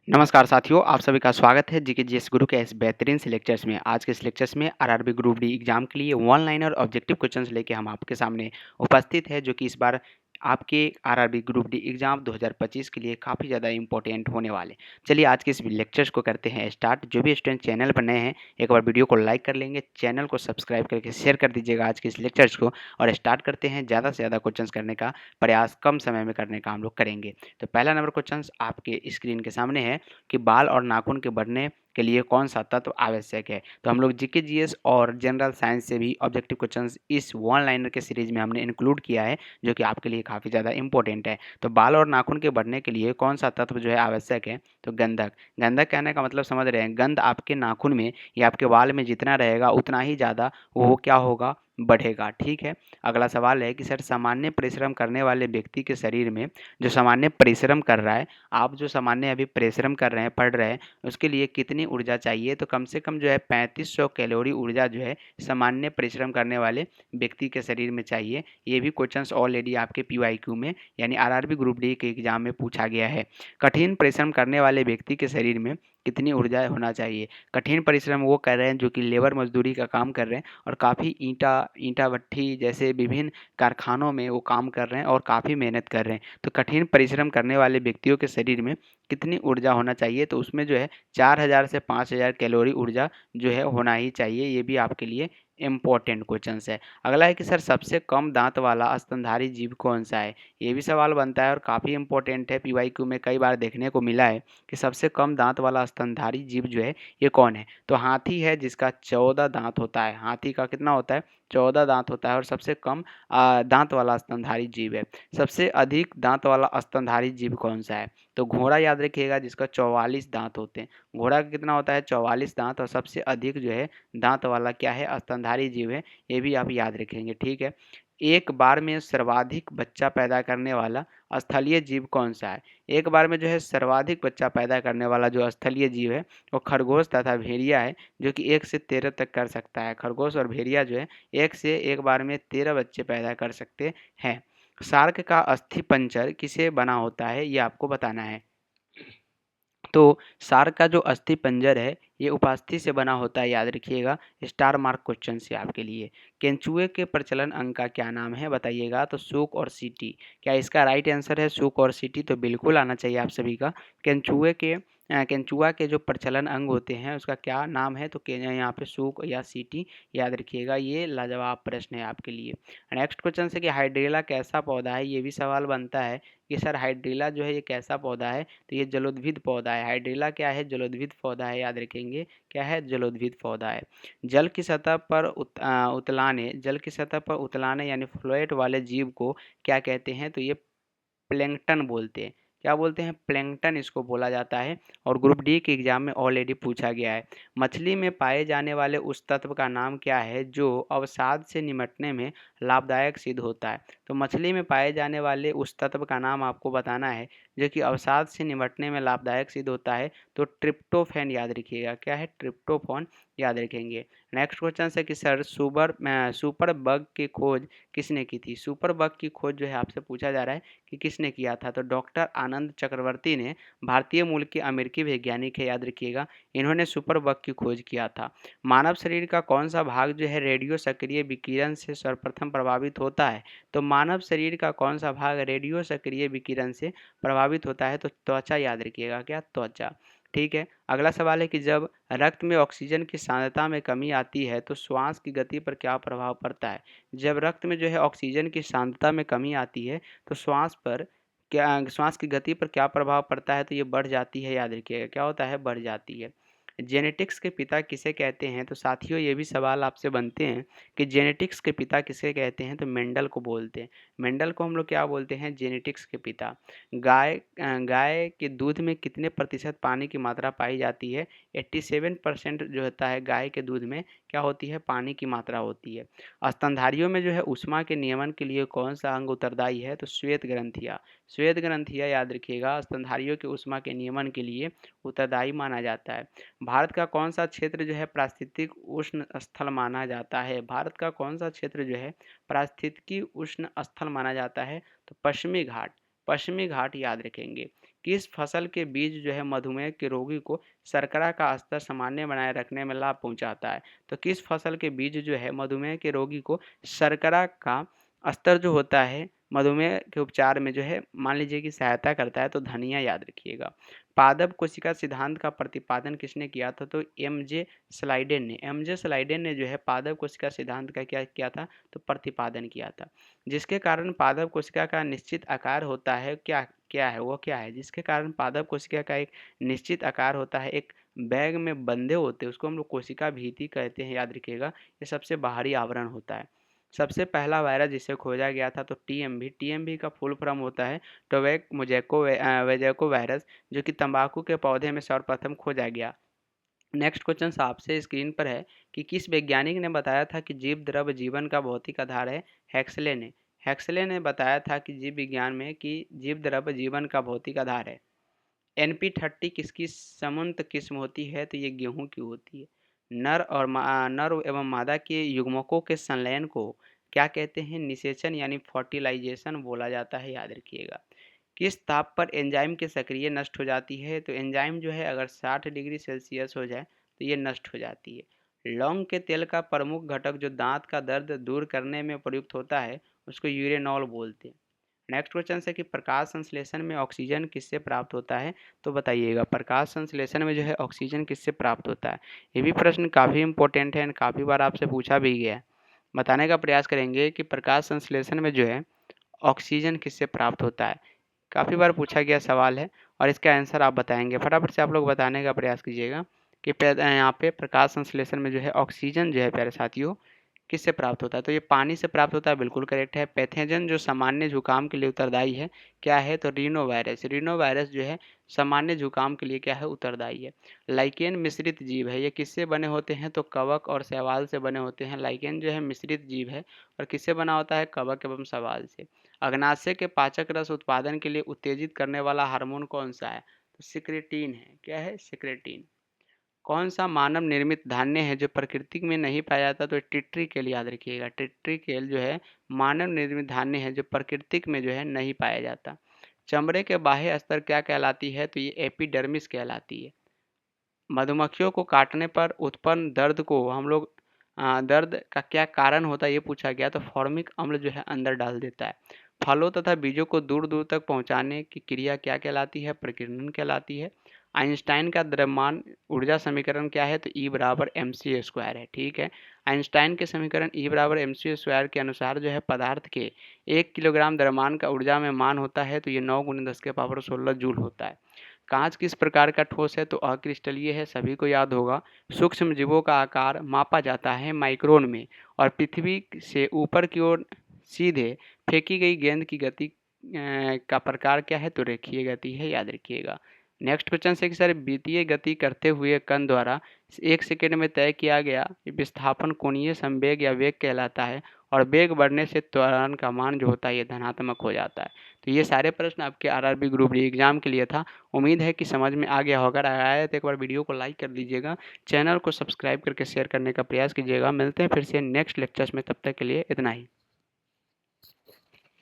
नमस्कार साथियों, आप सभी का स्वागत है जीके जीएस गुरु के इस बेहतरीन से लेक्चर्स में। आज के इस लेक्चर्स में आरआरबी ग्रुप डी एग्जाम के लिए वन लाइनर ऑब्जेक्टिव क्वेश्चंस लेके हम आपके सामने उपस्थित है, जो कि इस बार आपके आरआरबी ग्रुप डी एग्जाम 2025 के लिए काफ़ी ज़्यादा इंपॉर्टेंट होने वाले। चलिए आज के इस लेक्चर्स को करते हैं स्टार्ट। जो भी स्टूडेंट चैनल पर नए हैं, एक बार वीडियो को लाइक कर लेंगे, चैनल को सब्सक्राइब करके शेयर कर दीजिएगा आज के इस लेक्चर्स को। और स्टार्ट करते हैं, ज़्यादा से ज़्यादा क्वेश्चंस करने का प्रयास कम समय में करने का हम लोग करेंगे। तो पहला नंबर क्वेश्चन आपके स्क्रीन के सामने है कि बाल और नाखून के बढ़ने के लिए कौन सा तत्व आवश्यक है। तो हम लोग जीके जीएस और जनरल साइंस से भी ऑब्जेक्टिव क्वेश्चंस इस वन लाइनर के सीरीज में हमने इंक्लूड किया है, जो कि आपके लिए काफ़ी ज़्यादा इंपॉर्टेंट है। तो बाल और नाखून के बढ़ने के लिए कौन सा तत्व जो है आवश्यक है, तो गंधक। गंधक कहने का मतलब समझ रहे हैं, गंध आपके नाखून में या आपके बाल में जितना रहेगा उतना ही ज़्यादा वो क्या होगा, बढ़ेगा। ठीक है। अगला सवाल है कि सर सामान्य परिश्रम करने वाले व्यक्ति के शरीर में, जो सामान्य परिश्रम कर रहा है, आप जो सामान्य अभी परिश्रम कर रहे हैं, पढ़ रहे हैं, उसके लिए कितनी ऊर्जा चाहिए, तो कम से कम जो है 3500 कैलोरी ऊर्जा जो है सामान्य परिश्रम करने वाले व्यक्ति के शरीर में चाहिए। ये भी क्वेश्चंस ऑलरेडी आपके पीवाईक्यू में यानी आरआरबी ग्रुप डी के एग्जाम में पूछा गया है। कठिन परिश्रम करने वाले व्यक्ति के शरीर में कितनी ऊर्जा होना चाहिए। कठिन परिश्रम वो कर रहे हैं जो कि लेबर मजदूरी का काम कर रहे हैं और काफ़ी ईंटा भट्ठी जैसे विभिन्न कारखानों में वो काम कर रहे हैं और काफ़ी मेहनत कर रहे हैं। तो कठिन परिश्रम करने वाले व्यक्तियों के शरीर में कितनी ऊर्जा होना चाहिए, तो उसमें जो है 4000 से 5000 कैलोरी ऊर्जा जो है होना ही चाहिए। ये भी आपके लिए इम्पोर्टेंट क्वेश्चंस है। अगला है कि सर सबसे कम दांत वाला स्तनधारी जीव कौन सा है। ये भी सवाल बनता है और काफ़ी इंपॉर्टेंट है, पीवाईक्यू में कई बार देखने को मिला है कि सबसे कम दांत वाला स्तनधारी जीव जो है ये कौन है। तो हाथी है, जिसका 14 दांत होता है। हाथी का कितना होता है, 14 दांत होता है और सबसे कम दांत वाला स्तनधारी जीव है। सबसे अधिक दांत वाला स्तनधारी जीव कौन सा है, तो घोड़ा याद रखिएगा, जिसका 44 दांत होते हैं। घोड़ा का कितना होता है, 44 दांत, और सबसे अधिक जो है दांत वाला क्या है, स्तनधारी जीव है। ये भी आप याद रखेंगे। ठीक है। एक बार में सर्वाधिक बच्चा पैदा करने वाला स्थलीय जीव कौन सा है। एक बार में जो है सर्वाधिक बच्चा पैदा करने वाला जो स्थलीय जीव है वो खरगोश तथा भेड़िया है, जो कि 1 से 13 तक कर सकता है। खरगोश और भेड़िया जो है एक बार में 13 बच्चे पैदा कर सकते हैं। शार्क का अस्थि पंजर किसे बना होता है, ये आपको बताना है। तो शार्क का जो अस्थि पंजर है ये उपास्थि से बना होता है, याद रखिएगा। स्टार मार्क क्वेश्चन से आपके लिए। केंचुए के प्रचलन अंग का क्या नाम है, बताइएगा। तो सूक और सीटी। क्या इसका राइट आंसर है सूक और सीटी, तो बिल्कुल आना चाहिए आप सभी का। केंचुआ के जो प्रचलन अंग होते हैं उसका क्या नाम है, तो यहाँ पे सूक या सीटी याद रखिएगा। ये लाजवाब प्रश्न है आपके लिए। नेक्स्ट क्वेश्चन से कि हाइड्रेला कैसा पौधा है, ये भी सवाल बनता है कि सर हाइड्रेला जो है ये कैसा पौधा है, तो ये जलोद्भिद पौधा है। हाइड्रेला क्या है, जलोद्भिद पौधा है, याद रखेंगे। क्या है, जलोद्भिद पौधा है। जल की सतह पर उतलाने यानी फ्लोएट वाले जीव को क्या कहते हैं, तो ये प्लैंकटन बोलते हैं। क्या बोलते हैं, प्लैंकटन इसको बोला जाता है। और ग्रुप डी के एग्जाम में ऑलरेडी पूछा गया है। मछली में पाए जाने वाले उस तत्व का नाम क्या है जो अवसाद से निपटने में लाभदायक सिद्ध होता है। तो मछली में पाए जाने वाले उस तत्व का नाम आपको बताना है जो कि अवसाद से निपटने में लाभदायक सिद्ध होता है। तो ट्रिप्टोफैन याद रखिएगा। क्या है, ट्रिप्टोफैन याद रखेंगे। नेक्स्ट क्वेश्चन है कि सर सुपर बग की खोज किसने की थी। सुपर बग की खोज जो है आपसे पूछा जा रहा है कि किसने किया था, तो डॉक्टर आनंद चक्रवर्ती ने, भारतीय मूल के अमेरिकी वैज्ञानिक है, याद रखिएगा। इन्होंने सुपर बग की खोज किया था। मानव शरीर का कौन सा भाग जो है रेडियो सक्रिय विकिरण से सर्वप्रथम प्रभावित होता है, तो मानव शरीर का कौन सा भाग रेडियो सक्रिय विकिरण से प्रभावित होता है, तो त्वचा याद रखिएगा। क्या, त्वचा। ठीक है। अगला सवाल है कि जब रक्त में ऑक्सीजन की सांद्रता में कमी आती है तो श्वास की गति पर क्या प्रभाव पड़ता है। जब रक्त में जो है ऑक्सीजन की सांद्रता में कमी आती है तो श्वास की गति पर क्या प्रभाव पड़ता है, तो ये बढ़ जाती है, याद रखिएगा। क्या होता है, बढ़ जाती है। जेनेटिक्स के पिता किसे कहते हैं, तो साथियों ये भी सवाल आपसे बनते हैं कि जेनेटिक्स के पिता किसे कहते हैं, तो मेंडल को बोलते हैं। मेंडल को हम लोग क्या बोलते हैं, जेनेटिक्स के पिता। गाय के दूध में कितने प्रतिशत पानी की मात्रा पाई जाती है। 87% जो होता है गाय के दूध में क्या होती है, पानी की मात्रा होती है। स्तनधारियों में जो है ऊष्मा के नियमन के लिए कौन सा अंग उत्तरदायी है, तो श्वेत ग्रंथियाँ। श्वेत ग्रंथियाँ याद रखिएगा, स्तनधारियों के ऊष्मा के नियमन के लिए उत्तरदायी माना जाता है। भारत का कौन सा क्षेत्र जो है पारिस्थितिक उष्ण स्थल माना जाता है। भारत का कौन सा क्षेत्र जो है पारिस्थितिकी उष्ण स्थल माना जाता है, तो पश्चिमी घाट। पश्चिमी घाट याद रखेंगे। किस फसल के बीज जो है मधुमेह के रोगी को शर्करा का स्तर सामान्य बनाए रखने में लाभ पहुंचाता है? तो किस फसल के बीज जो है मधुमेह के रोगी को शर्करा का स्तर जो होता है मधुमेह के उपचार में जो है मान लीजिए कि सहायता करता है? तो धनिया याद रखिएगा। पादप कोशिका सिद्धांत का प्रतिपादन किसने किया था? तो एम जे स्लाइडेन ने जो है पादप कोशिका सिद्धांत का क्या किया था? तो प्रतिपादन किया था। जिसके कारण पादप कोशिका का निश्चित आकार होता है, क्या क्या है वो क्या है? जिसके कारण पादप कोशिका का एक निश्चित आकार होता है, एक बैग में बंधे होते हैं, उसको हम लोग कोशिका भित्ति कहते हैं, याद रखिएगा। ये सबसे बाहरी आवरण होता है। सबसे पहला वायरस जिसे खोजा गया था तो टीएमवी का फुल फॉर्म होता है टोबैक वेजैको वायरस, जो कि तंबाकू के पौधे में सर्वप्रथम खोजा गया। नेक्स्ट क्वेश्चन आपसे स्क्रीन पर है कि किस वैज्ञानिक ने बताया था कि जीव द्रव जीवन का भौतिक आधार है? हैक्सले ने बताया था कि जीव विज्ञान में कि जीव द्रव जीवन का भौतिक आधार है। NP30 किसकी समुन्त किस्म होती है? तो ये गेहूं की होती है। नर एवं मादा के युग्मकों के संलयन को क्या कहते हैं? निषेचन यानी फर्टिलाइजेशन बोला जाता है, याद रखिएगा। किस ताप पर एंजाइम की सक्रिय नष्ट हो जाती है? तो एंजाइम जो है अगर 60 डिग्री सेल्सियस हो जाए तो ये नष्ट हो जाती है। लौंग के तेल का प्रमुख घटक जो दांत का दर्द दूर करने में प्रयुक्त होता है उसको यूरेनॉल बोलते हैं। नेक्स्ट क्वेश्चन है कि प्रकाश संश्लेषण में ऑक्सीजन किससे प्राप्त होता है? तो बताइएगा प्रकाश संश्लेषण में जो है ऑक्सीजन किससे प्राप्त होता है? ये भी प्रश्न काफ़ी इंपॉर्टेंट है, काफ़ी बार आपसे पूछा भी गया है। बताने का प्रयास करेंगे कि प्रकाश संश्लेषण में जो है ऑक्सीजन किससे प्राप्त होता है? काफ़ी बार पूछा गया सवाल है और इसका आंसर आप बताएंगे। फटाफट से आप लोग बताने का प्रयास कीजिएगा कि यहाँ पे प्रकाश संश्लेषण में जो है ऑक्सीजन जो है प्यारे साथियों किससे प्राप्त होता है? तो ये पानी से प्राप्त होता है, बिल्कुल करेक्ट है। पैथोजन जो सामान्य जुकाम के लिए उत्तरदायी है, क्या है? तो रीनो वायरस जो है सामान्य जुकाम के लिए क्या है? उत्तरदायी है। लाइकेन मिश्रित जीव है, ये किससे बने होते हैं? तो कवक और शैवाल से बने होते हैं। लाइकेन जो है मिश्रित जीव है और किससे बना होता है? कवक एवं शैवाल से। अग्नाशय के पाचक रस उत्पादन के लिए उत्तेजित करने वाला हार्मोन कौन सा है? तो सिक्रेटिन है। क्या है? सिक्रेटिन। कौन सा मानव निर्मित धान्य है जो प्रकृति में नहीं पाया जाता? तो टिट्रिकेल, याद रखिएगा। टिट्रिकेल जो है मानव निर्मित धान्य है जो प्रकृति में जो है नहीं पाया जाता। चमड़े के बाह्य स्तर क्या कहलाती है? तो ये एपिडर्मिस कहलाती है। मधुमक्खियों को काटने पर उत्पन्न दर्द को हम लोग दर्द का क्या कारण होता है ये पूछा गया, तो फॉर्मिक अम्ल जो है अंदर डाल देता है। फलों तथा बीजों को दूर दूर तक पहुंचाने की क्रिया क्या कहलाती है? प्रकीर्णन कहलाती है। आइंस्टाइन का द्रव्यमान ऊर्जा समीकरण क्या है? तो E बराबर mc² है। ठीक है, आइंस्टाइन के समीकरण E बराबर mc² के अनुसार जो है पदार्थ के 1 किलोग्राम द्रव्यमान का ऊर्जा में मान होता है तो ये 9 × 10⁻16 जूल होता है। कांच किस प्रकार का ठोस है? तो अक्रिस्टलीय है, सभी को याद होगा। सूक्ष्म जीवों का आकार मापा जाता है माइक्रोन में और पृथ्वी से ऊपर की ओर सीधे फेंकी गई गेंद की गति का प्रकार क्या है? तो रेखीय गति है, याद रखिएगा। नेक्स्ट क्वेश्चन है कि सर विद्युतीय गति करते हुए कण द्वारा 1 सेकंड में तय किया गया विस्थापन कोणीय संवेग या वेग कहलाता है और वेग बढ़ने से त्वरण का मान जो होता है ये धनात्मक हो जाता है। तो ये सारे प्रश्न आपके आरआरबी ग्रुप डी एग्जाम के लिए था। उम्मीद है कि समझ में आ गया होगा। अगर आया है तो एक बार वीडियो को लाइक कर दीजिएगा, चैनल को सब्सक्राइब करके शेयर करने का प्रयास कीजिएगा। मिलते हैं फिर से नेक्स्ट लेक्चर्स में, तब तक के लिए इतना ही।